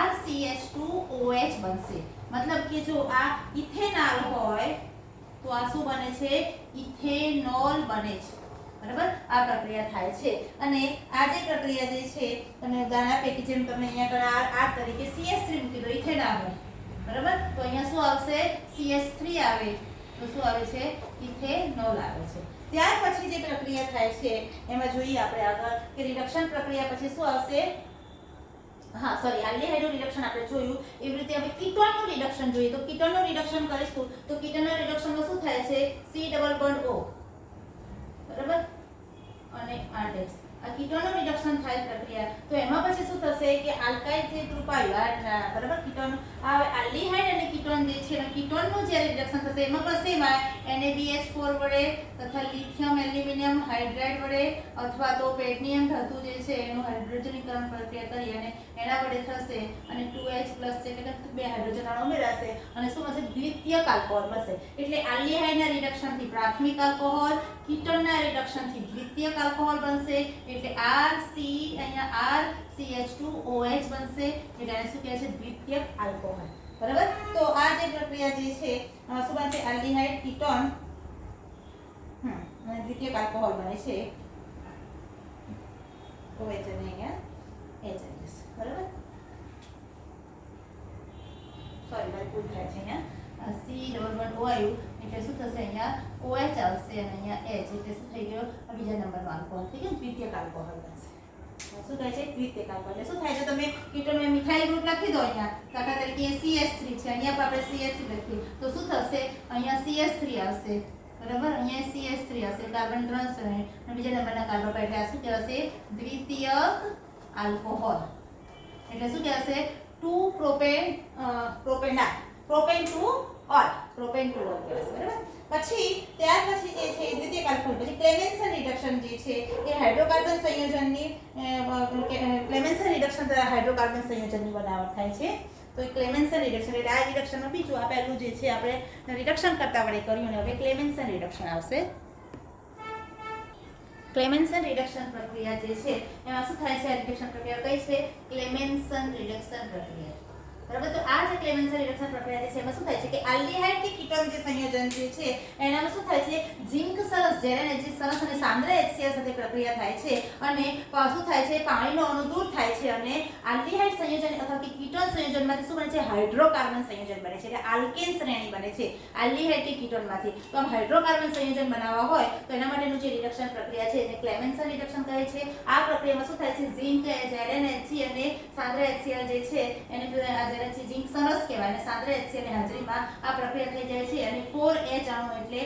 RCH2OH બનશે. મતલબ કે જો આ ઇથેનોલ હોય તો આ શું બને છે ઇથેનોલ બને છે. બરાબર આ પ્રક્રિયા થાય છે અને આ જે પ્રક્રિયા જે છે તમને ઉદાહરણ આપે કે જેમ તમે અહીંયા આગળ આ તરીકે CH3 મૂકી દો ઇથેનોલ. બરાબર તો અહીંયા શું આવશે CH3 આવે તો શું આવે છે ઇથેનોલ આવે છે. ત્યાર પછી જે પ્રક્રિયા થાય છે એમાં જોઈએ આપણે આગળ કે રિડક્શન પ્રક્રિયા પછી શું આવશે. હા સોરી આલ્ડીહાઇડનું રિડક્શન આપણે જોયું. એવી રીતે હવે કીટોનનું રિડક્શન જોઈએ તો કીટોનનું રિડક્શન કરીશું તો કીટોનના રિડક્શનમાં શું થાય છે C ડબલ બોન્ડ O. બરાબર અને R' આ કીટોનનું રિડક્શન થાય પ્રક્રિયા તો એમાં પછી શું થશે કે આલ્કાઇલ જે ગ્રુપ આવ્યું બરાબર કીટોન હવે આલ્ડીહાઇડ અને કીટોન જે છે કીટોનનું જે રિડક્શન થશે એમાં પણ સેમ NaBH4 વડે તથા લિથિયમ એલ્યુમિનિયમ હાઇડ્રાઇડ વડે અથવા તો પેડમિયમ ધાતુ જે છે એનું હાઇડ્રોજનીકરણ પ્રક્રિયા કરી અને એના વડે થશે અને 2H+ એટલે કે બે હાઇડ્રોજન અણુ ઉમેરાશે અને શું થશે દ્વિતીયક આલ્કોહોલ બનશે. એટલે આલ્ડીહાઇડના રિડક્શનથી પ્રાથમિક આલ્કોહોલ, કીટોનના રિડક્શનથી દ્વિતીયક આલ્કોહોલ બનશે. એટલે અહીંયા RCH2OH બનશે. એટલે આને શું કહે છે દ્વિતીયક આલ્કોહોલ. બરાબર તો આ જે પ્રક્રિયા જે છે શું બનશે આલ્ડીહાઇડ કીટોન અને દ્વિતીયક આલ્કોહોલ બને છે OH અને અહીંયા H. બરાબર સોરી મારી ભૂલ થાય છે અહીંયા C ડબલ બોન્ડ O આવ્યું એટલે શું થશે અહીંયા OH આવશે અને અહીંયા H એટલે શું થઈ ગયો બીજા નંબરનો આલ્કોહોલ થઈ ગયો દ્વિતીયક આલ્કોહોલ બનશે. શું થાય છે દ્વિતીયક આલ્કોહોલ. એટલે શું થાય છે તમે કીટોનમાં મિથાઇલ ગ્રુપ લખી દો અહીંયા દાખલા તરીકે CH3 છે અહીંયા આપણે CH3 લખીએ તો શું થશે અહીંયા CH3 આવશે. બરાબર અહીંયા CH3 આવશે કાર્બન 3 છે અને બીજા નંબરના કાર્બન પર એટલે આ શું કહેવાશે દ્વિતીયક આલ્કોહોલ. એટલે શું કહેવાશે 2 પ્રોપેન ટુ ઓલ કહેવાશે. બરાબર પછી ત્યાર પછી જે છે દ્વિતીયક આલ્કોહોલ પછી ક્લેમેન્સન રિડક્શન જે છે એ હાઇડ્રોકાર્બન સંયોજનની ક્લેમેન્સન રિડક્શન દ્વારા હાઇડ્રોકાર્બન સંયોજનની બનાવટ થાય છે. તો ક્લેમેન્સન રિડક્શન એટલે આ રિડક્શનનું બીજું આ પહેલું જે છે આપણે રિડક્શન કરતા વડે કર્યું ને હવે ક્લેમેન્સન રિડક્શન આવશે. ક્લેમેન્સન રિડક્શન પ્રક્રિયા જે છે એમાં શું થાય છે આ રિડક્શન પ્રક્રિયા કઈ છે ક્લેમેન્સન રિડક્શન પ્રક્રિયા. બરાબર તો આ જે ક્લેમેન્સન રિડક્શન પ્રક્રિયા છે એમાં શું થાય છે કે આલ્ડીહાઇડ કે કીટોન જે સંયોજન જે છે એનામાં શું થાય છે ઝિંક સરસ જેરેન જે સરસ અને સાંદ્ર HCl સાથે પ્રક્રિયા થાય છે અને શું થાય છે પાણીનો અણુ દૂર થાય છે અને આલ્ડીહાઇડ સંયોજન અથવા કે કીટોન સંયોજનમાંથી શું બને છે હાઇડ્રોકાર્બન સંયોજન બને છે. એટલે આલ્કેન શ્રેણી બને છે આલ્ડીહાઇડ કે કીટોનમાંથી. તો આમ હાઇડ્રોકાર્બન સંયોજન બનાવવા હોય તો એના માટેનું જે રિડક્શન પ્રક્રિયા છે એને ક્લેમેન્સન રિડક્શન કહે છે. આ પ્રક્રિયામાં શું થાય છે ઝિંક જેરેન HC અને સાંદ્ર HCl જે છે એને ઝિંક સરસ કહેવાય અને સાંદ્ર HCl ની હાજરીમાં આ પ્રક્રિયા થઈ જાય છે અને 4H અણુ એટલે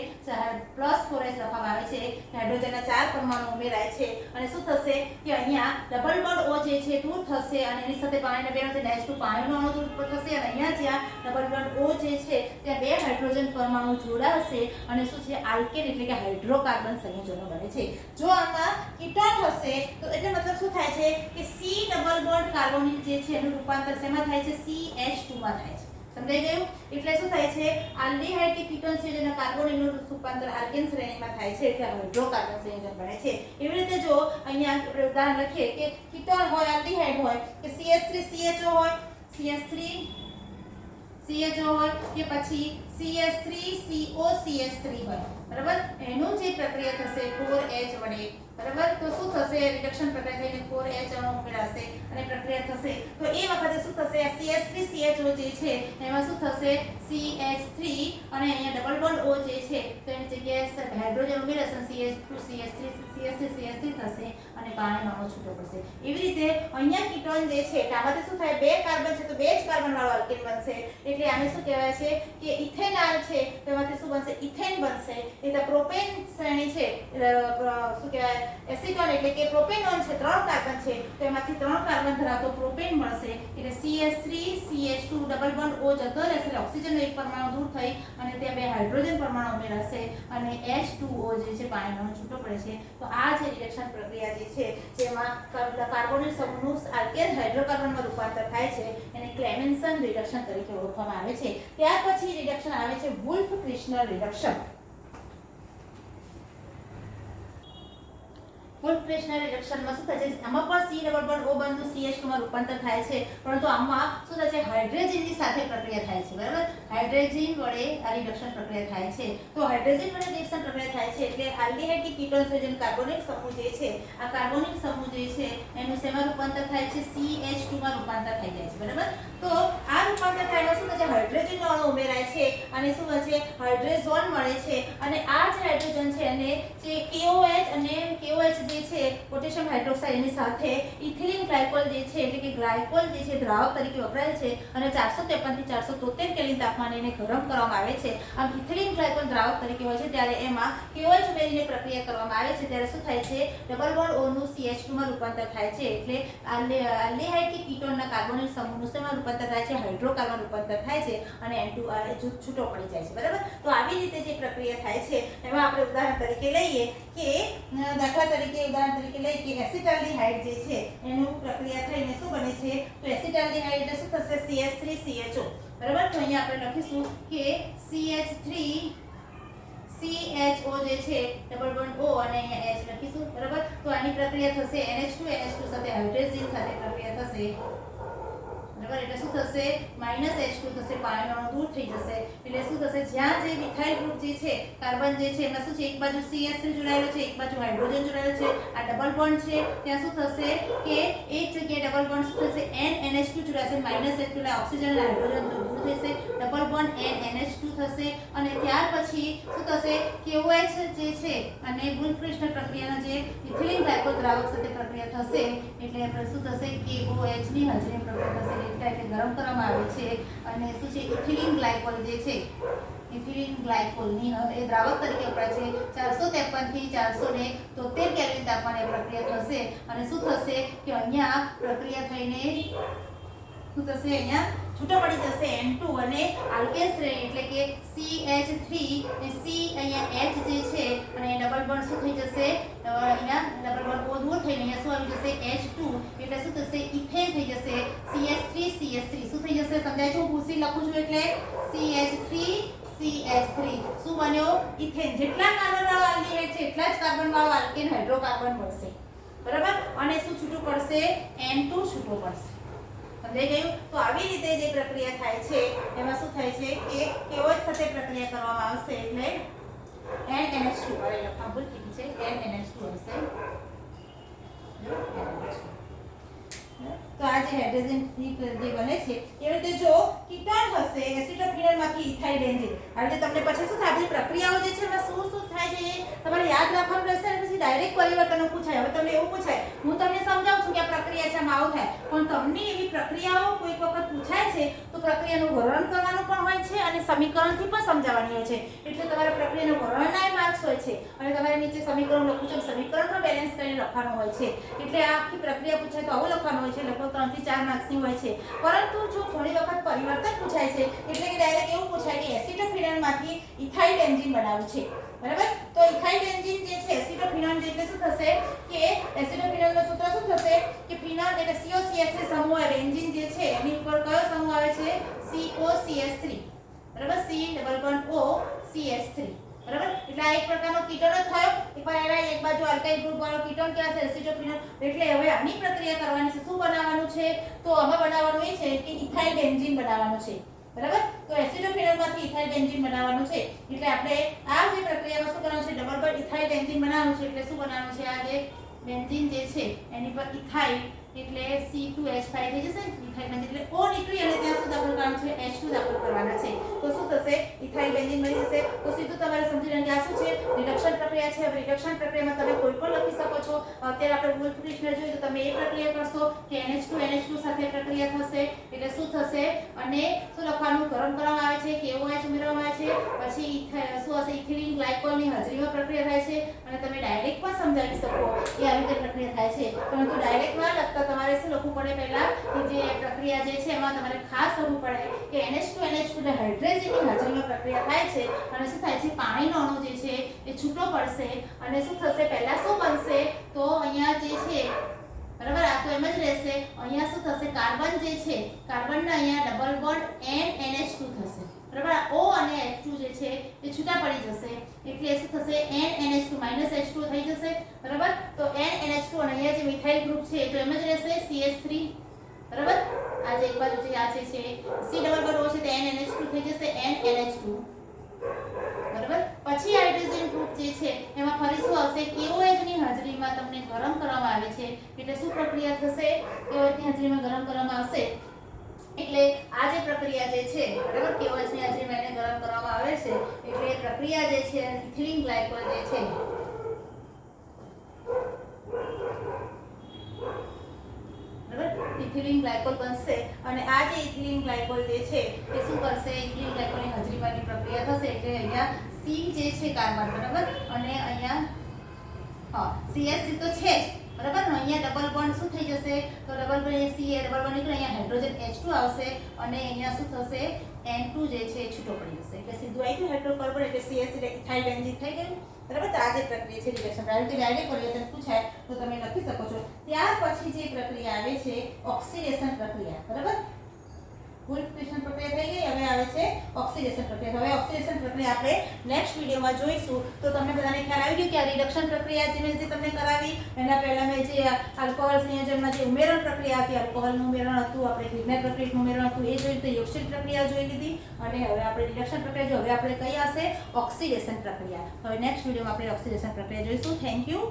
+4H લખવામાં આવે છે. હાઇડ્રોજનના 4 પરમાણુ ઉમેરાય છે અને શું થશે કે અહીંયા ડબલ બોન્ડ O જે છે દૂર થશે અને એની સાથે પાણીના બે અણુથી -2 પાણીનો અણુ દૂર થશે અને અહીંયા જ્યાં ડબલ બોન્ડ O જે છે ત્યાં બે હાઇડ્રોજન પરમાણુ જોડાશે અને શું છે આલ્કેન એટલે કે હાઇડ્રોકાર્બન સંયોજનો બને છે. જો આમાં કીટોન હશે તો એટલે મતલબ શું થાય છે કે C ડબલ બોન્ડ કાર્બોનિક જે છે એનું રૂપાંતર શેમાં થાય છે CH2 માં થાય છે. સમજાઈ ગયું. એટલે શું થાય છે આલ્ડીહાઇડ કે કીટોન સંયોજનના કાર્બોનિલનું રૂપાંતર આલ્કેન શ્રેણીમાં થાય છે એટલે હાઇડ્રોકાર્બન સંયોજન બને છે. એવી રીતે જો અહીંયા આપણે ઉદાહરણ લખીએ કે કીટોન હોય આલ્ડીહાઇડ હોય કે CH3 CHO હોય CH3 CHO હોય કે પછી CH3 CO CH3 હોય. બરાબર એનું જે પ્રક્રિયા થશે 4H વડે. બરાબર તો શું થશે રિડક્શન પ્રક્રિયા થઈને 4H અણુ ઉમેરાશે અને પ્રક્રિયા થશે તો એ વખતે શું થશે CH3 CHO જે છે એમાં શું થશે CH3 અને અહીંયા double bond double bond O જે છે તો એની જગ્યાએ હાઇડ્રોજન ઉમેરશે CH2 CH3 CH3 CH3 થશે અને પાણી નાનો છૂટો પડશે. એવી રીતે અહીંયા કીટોન જે છે આમાંથી શું થાય, બે કાર્બન છે તો બે જ કાર્બન વાળો આલ્કેન બનશે. એટલે આને શું કહેવાય છે કે ઇથેનોલ છે, તેમાંથી શું બનશે, ઇથેન બનશે. એટલે પ્રોપેન શ્રેણી છે, શું કહેવાય, એસિટોન એટલે કે પ્રોપેનોન છે, 3 કાર્બન છે તો એમાંથી 3 કાર્બન ધરાવતો પ્રોપેન મળશે. એટલે CH3 CH2 double bond O જતો રહેશે એટલે ઓક્સિજનનો એક પરમાણુ દૂર થઈ અને ત્યાં બે હાઇડ્રોજન પરમાણુ ઉમેરાશે અને H2O જે છે પાણીનો છૂટો પડે છે. તો આ જે રિએક્શન પ્રક્રિયા જે છે જેમાં કાર્બોનિલ સમૂહનું આલ્કેન હાઇડ્રોકાર્બનમાં રૂપાંતર થાય છે એને ક્લેમેન્સન રિડક્શન તરીકે ઓળખવામાં આવે છે. ત્યાર પછી રિડક્શન આવે છે વુલ્ફ-ક્રિસ્નર રિડક્શન. વુલ્ફ-ક્રિસ્નર રિડક્શનમાં શું થાય છે, આમાં પણ C ડબલ બોન્ડ O બનતું CH2 માં રૂપાંતર થાય છે, પરંતુ આમાં શું થાય છે, હાઇડ્રોજનની સાથે પ્રક્રિયા થાય છે. બરાબર, હાઇડ્રોજન વડે આ રિડક્શન પ્રક્રિયા થાય છે. તો હાઇડ્રોજન વડે રિડક્શન પ્રક્રિયા થાય છે એટલે આલ્ડીહાઇડ કે કીટોન સંયોજન કાર્બોનિક સમૂહ જે છે, આ કાર્બોનિક સમૂહ જે છે એનું શેમાં રૂપાંતર થાય છે, CH2 માં રૂપાંતર થઈ જાય છે. બરાબર, તો આ રૂપાંતર થયામાં શું થાય છે, હાઇડ્રોજનનો અણુ ઉમેરાય છે અને શું થાય છે, હાઇડ્રોઝોન મળે છે અને આ જે હાઇડ્રોજન છે અને જે KOH અને KOH જે છે પોટેશિયમ હાઇડ્રોક્સાઇડ એની સાથે ઇથિલિન ગ્લાયકોલ જે છે એટલે કે ગ્લાયકોલ જે છે દ્રાવક તરીકે વપરાય છે અને 453 થી 473 કેલ્વિન તાપમાને એને ગરમ કરવામાં આવે છે. આમ ઇથિલિન ગ્લાયકોલ દ્રાવક તરીકે હોય છે ત્યારે એમાં KOH ઉમેરીને પ્રક્રિયા કરવામાં આવે છે ત્યારે શું થાય છે, ડબલ બોન્ડ O નું CH2 માં રૂપાંતર થાય છે. એટલે આલ્ડીહાઇડ કે કીટોનના કાર્બોનિલ સમૂહનું શેમાં રૂપાંતર થાય છે, હાઇડ્રોકાર્બન રૂપાંતર થાય છે અને N2 જૂથ છૂટો પડી જાય છે. બરાબર, તો આવી રીતે જે પ્રક્રિયા થાય છે એમાં આપણે ઉદાહરણ તરીકે લઈએ કે દાખલા તરીકે લઈએ કે એસિટાલ્ડીહાઇડ જે છે એનું પ્રક્રિયા થઈને શું બને છે, તો એસિટાલ્ડીહાઇડ એટલે શું થશે, CH3CHO. બરાબર, તો અહીંયા આપણે લખીશું કે CH3CHO જે છે ડબલ બોન્ડ O અને અહીંયા H લખીશું. બરાબર, તો આની પ્રક્રિયા થશે NH2 સાથે હાઇડ્રોજન સાથે પ્રક્રિયા થશે. બરાબર, એટલે શું થશે, -H2 થશે, પાણીનો અણુ દૂર થઈ જશે. એટલે શું થશે, જ્યાં જે મિથાઇલ ગ્રુપ જે છે કાર્બન જે છે એમાં શું છે, એક બાજુ CH3 જોડાયેલો છે, એક બાજુ હાઇડ્રોજન જોડાયેલો છે, આ ડબલ બોન્ડ છે, ત્યાં શું થશે કે એક જગ્યાએ ડબલ બોન્ડ શું થશે, NH2 જોડાશે, -H2 એટલે ઓક્સિજન અને હાઇડ્રોજન દૂર થશે, ડબલ બોન્ડ NH2 થશે અને ત્યાર પછી શું થશે, KOH જે છે અને વુલ્ફ-ક્રિસ્નર પ્રક્રિયાના જે ઇથિલિન ગ્લાયકોલ દ્રાવક સાથે પ્રક્રિયા થશે એટલે આપણે શું થશે, KOH ની હાજરીમાં પ્રક્રિયા થશે એટલે ગરમ કરવામાં આવે છે અને શું છે, ઇથિલિન ગ્લાયકોલ જે છે, ઇથિલિન ગ્લાયકોલની એ દ્રાવક તરીકે વપરાય છે. 453 થી 473 કેલ્વિન તાપમાને પ્રક્રિયા થશે અને શું થશે કે અહીંયા પ્રક્રિયા થઈને શું થશે, અહીંયા છૂટો પડી જશે N2 અને આલ્કેન શ્રેણી એટલે કે CH3 અને C અહીંયા H જે છે અને ડબલ બોન્ડ શું થઈ જશે, અહીંયા ડબલ બોન્ડ O દૂર થઈને અહીંયા શું આવી જશે, H2 એટલે શું થશે, ઇથેન થઈ જશે, CH3 શું થઈ જશે, સમજાય છે, હું ભૂસી લખું છું એટલે CH3 શું બન્યો, ઇથેન. જેટલા કાર્બન વાળો આલ્ડીહાઇડ છે એટલા જ કાર્બન વાળો આલ્કેન હાઇડ્રોકાર્બન મળશે. બરાબર, અને શું છૂટું પડશે, N2 છૂટો પડશે. સમજાઈ ગયું? તો આવી રીતે જે પ્રક્રિયા થાય છે એમાં શું થાય છે કે KOH સાથે પ્રક્રિયા કરવામાં આવશે એટલે NH2 અરે લખા ભૂલ થઈ છે, NH2 હશે. તો આ જે હાઇડ્રોજન જે બને છે એ રીતે જો કીટોન હશે એસિટોફિનોલમાંથી ઇથાઇલ બેન્ઝીન. હવે તમને પછી શું થાય, બધી પ્રક્રિયાઓ જે છે એમાં શું થાય છે તમારે યાદ રાખવાનું રહેશે અને પછી ડાયરેક્ટ પરિવર્તનો પૂછાય. હવે તમને એવું પૂછાય, હું તમને સમજાવું છું કે આ પ્રક્રિયા છે આમાં આવું થાય, પણ તમને એવી પ્રક્રિયાઓ કોઈક વખત પૂછાય છે તો પ્રક્રિયાનું વર્ણન કરવાનું પણ હોય છે અને સમીકરણથી પણ સમજાવવાની હોય છે. એટલે તમારે પ્રક્રિયાનું વર્ણનના માર્ક્સ હોય છે અને તમારે નીચે સમીકરણ લખવું છે, સમીકરણ પણ બેલેન્સ કરીને લખવાનું હોય છે. એટલે આ આખી પ્રક્રિયા પૂછાય તો આવું લખવાનું હોય છે, લગભગ 3 થી 4 માર્ક્સની હોય છે. પરંતુ જો થોડી વખત પરિવર્તન પૂછાય છે એટલે કે ડાયરેક્ટ એવું પૂછાય કે એસિટોફિનોલમાંથી ઇથાઇલ બેન્ઝીન બનાવવું છે. બરાબર, તો ઇથાઇલ બેન્ઝીન જે છે એસિટોફિનોલ એટલે શું થશે કે એસિટોફિનોલનું સૂત્ર શું થશે કે ફિનોલ એટલે COCH3 સમૂહ બેન્ઝીન જે છે એની ઉપર કયો સમૂહ આવે છે, COCH3. બરાબર, C double bond O CH3. બરાબર, એટલે આ એક પ્રકારનો કીટોન જ થયો. એક બાજુ આલ્કાઇલ ગ્રુપ વાળો કીટોન ક્યાં છે, એસિટોફિનોલ. એટલે હવે આની પ્રક્રિયા કરવાની છે, શું બનાવવાનું છે, તો આમાં બનાવવાનું એ છે કે ઇથાઇલ બેન્ઝીન બનાવવાનું છે. બરાબર, તો એસિટોફિનોલમાંથી ઇથાઇલ બેન્ઝીન બનાવવાનું છે. એટલે આપણે આ જે પ્રક્રિયામાં શું કરવાનું છે, ડબલ બોન્ડ ઇથાઇલ બેન્ઝીન બનાવવાનું છે. એટલે શું બનાવવાનું છે, આ જે બેન્ઝીન જે છે એની પર ઇથાઇલ એટલે C2H5 થઈ જશે ઇથાઇલ બેન્ઝીન એટલે O નીકળી અને ત્યાં શું દાખલ કરવાનું છે H2 દાખલ કરવાના છે તો શું થશે ઇથાઇલ બેન્ઝીન મળી જશે તો સીધું તમારે સમજી લેવાનું કે આ શું છે રિડક્શન પ્રક્રિયા છે હવે રિડક્શન પ્રક્રિયામાં તમે કોઈ પણ લખી શકો છો અત્યારે આપણે વુલ્ફ ડિક્શનરી જોઈએ તો તમે એ પ્રક્રિયા કરશો કે NH2 સાથે પ્રક્રિયા થશે એટલે શું થશે અને શું લખવાનું ગરમ કરવામાં આવે છે KOH ઉમેરવામાં આવે છે પછી શું હશે ઇથિલિન ગ્લાયકોલની હાજરીમાં પ્રક્રિયા થાય છે અને તમે ડાયરેક્ટ પણ સમજાવી શકો કે આવી રીતે પ્રક્રિયા થાય છે પરંતુ ડાયરેક્ટ ના લખતા તમારે શું લખવું પડે પહેલા કે જે પ્રક્રિયા જે છે એમાં તમારે ખાસ લખવું પડે કે NH2 ને હાઇડ્રોજનની હાજરીમાં પ્રક્રિયા થાય છે અને શું થાય છે પાણીનો અણુ જે છે એ છૂટો પડશે અને શું થશે પહેલા શું બનશે તો અહીંયા જે છે બરાબર આ તો એમ જ રહેશે અહીંયા શું થશે કાર્બન જે છે કાર્બનના અહીંયા ડબલ બોન્ડ NH2 થશે બરાબર O અને H2 જે છે એ છૂટા પડી જશે એટલે શું થશે NH2 -H2 થઈ જશે બરાબર તો NH2 અને અહીંયા જે મિથાઇલ ગ્રુપ છે તો એમ જ રહેશે CH3 બરાબર આ જે એક બાજુ જે આ છે C ડબલ બોન્ડ O છે તે NH2 થઈ જશે NH2 બરાબર પછી હાઇડ્રોજન ગ્રુપ જે છે એમાં ફરી શું આવશે KOH ની હાજરીમાં તમને ગરમ કરવામાં આવે છે એટલે શું પ્રક્રિયા થશે KOH ની હાજરીમાં ગરમ કરવામાં આવશે એટલે આ જે પ્રક્રિયા જે છે બરાબર KOH ની હાજરીમાં એને ગરમ કરવામાં આવે છે એટલે પ્રક્રિયા જે છે ઇથિલિન ગ્લાયકોલ જે છે ઇથિલિન ગ્લાયકોલ બનશે અને આ જે ઇથિલિન ગ્લાયકોલ જે છે એ શું કરશે ઇથિલિન ગ્લાયકોલની હાજરીમાંની પ્રક્રિયા થશે એટલે અહીંયા C જે છે કાર્બન બરાબર અને અહીંયા CH3 તો છે જ બરાબર ને અહીંયા ડબલ બોન્ડ શું થઈ જશે તો ડબલ બોન્ડ C એ ડબલ બોન્ડ નીકળે અહીંયા હાઇડ્રોજન H2 આવશે અને અહીંયા શું થશે N2 જે છે છૂટો પડી જશે એટલે સીધું આવી ગયું હાઇડ્રોકાર્બન એટલે CH એટલે ઇથાઇલ બેન્ઝીન થઈ ગયું બરાબર તો આ જે પ્રક્રિયા છે રિએક્શન ડાયરેક્ટ પરિવર્તન પૂછાય તો તમે લખી શકો છો ત્યાર પછી જે પ્રક્રિયા આવે છે ઓક્સિડેશન પ્રક્રિયા બરાબર વુલ્ફ પ્રક્રિયા થઈ ગઈ હવે આવે છે ઓક્સિડેશન પ્રક્રિયા હવે ઓક્સિડેશન પ્રક્રિયા આપણે નેક્સ્ટ વિડિયોમાં જોઈશું તો તમને બધાને ખ્યાલ આવી ગયો કે આ રિડક્શન પ્રક્રિયા જે તમને કરાવી એના પહેલા મેં જે આલ્કોહોલ સંયોજનમાં જે ઉમેરણ પ્રક્રિયા હતી આલ્કોહોલનું ઉમેરણ હતું આપણે ગ્લિસેરોલ પ્રક્રિયાનું ઉમેરણ હતું એ જોઈ તો યોગશીલ પ્રક્રિયા જોઈ લીધી અને હવે આપણે રિડક્શન પ્રક્રિયા જો હવે આપણે કઈ આવશે ઓક્સિડેશન પ્રક્રિયા હવે નેક્સ્ટ વિડિયોમાં આપણે ઓક્સિડેશન પ્રક્રિયા જોઈશું થેન્ક યુ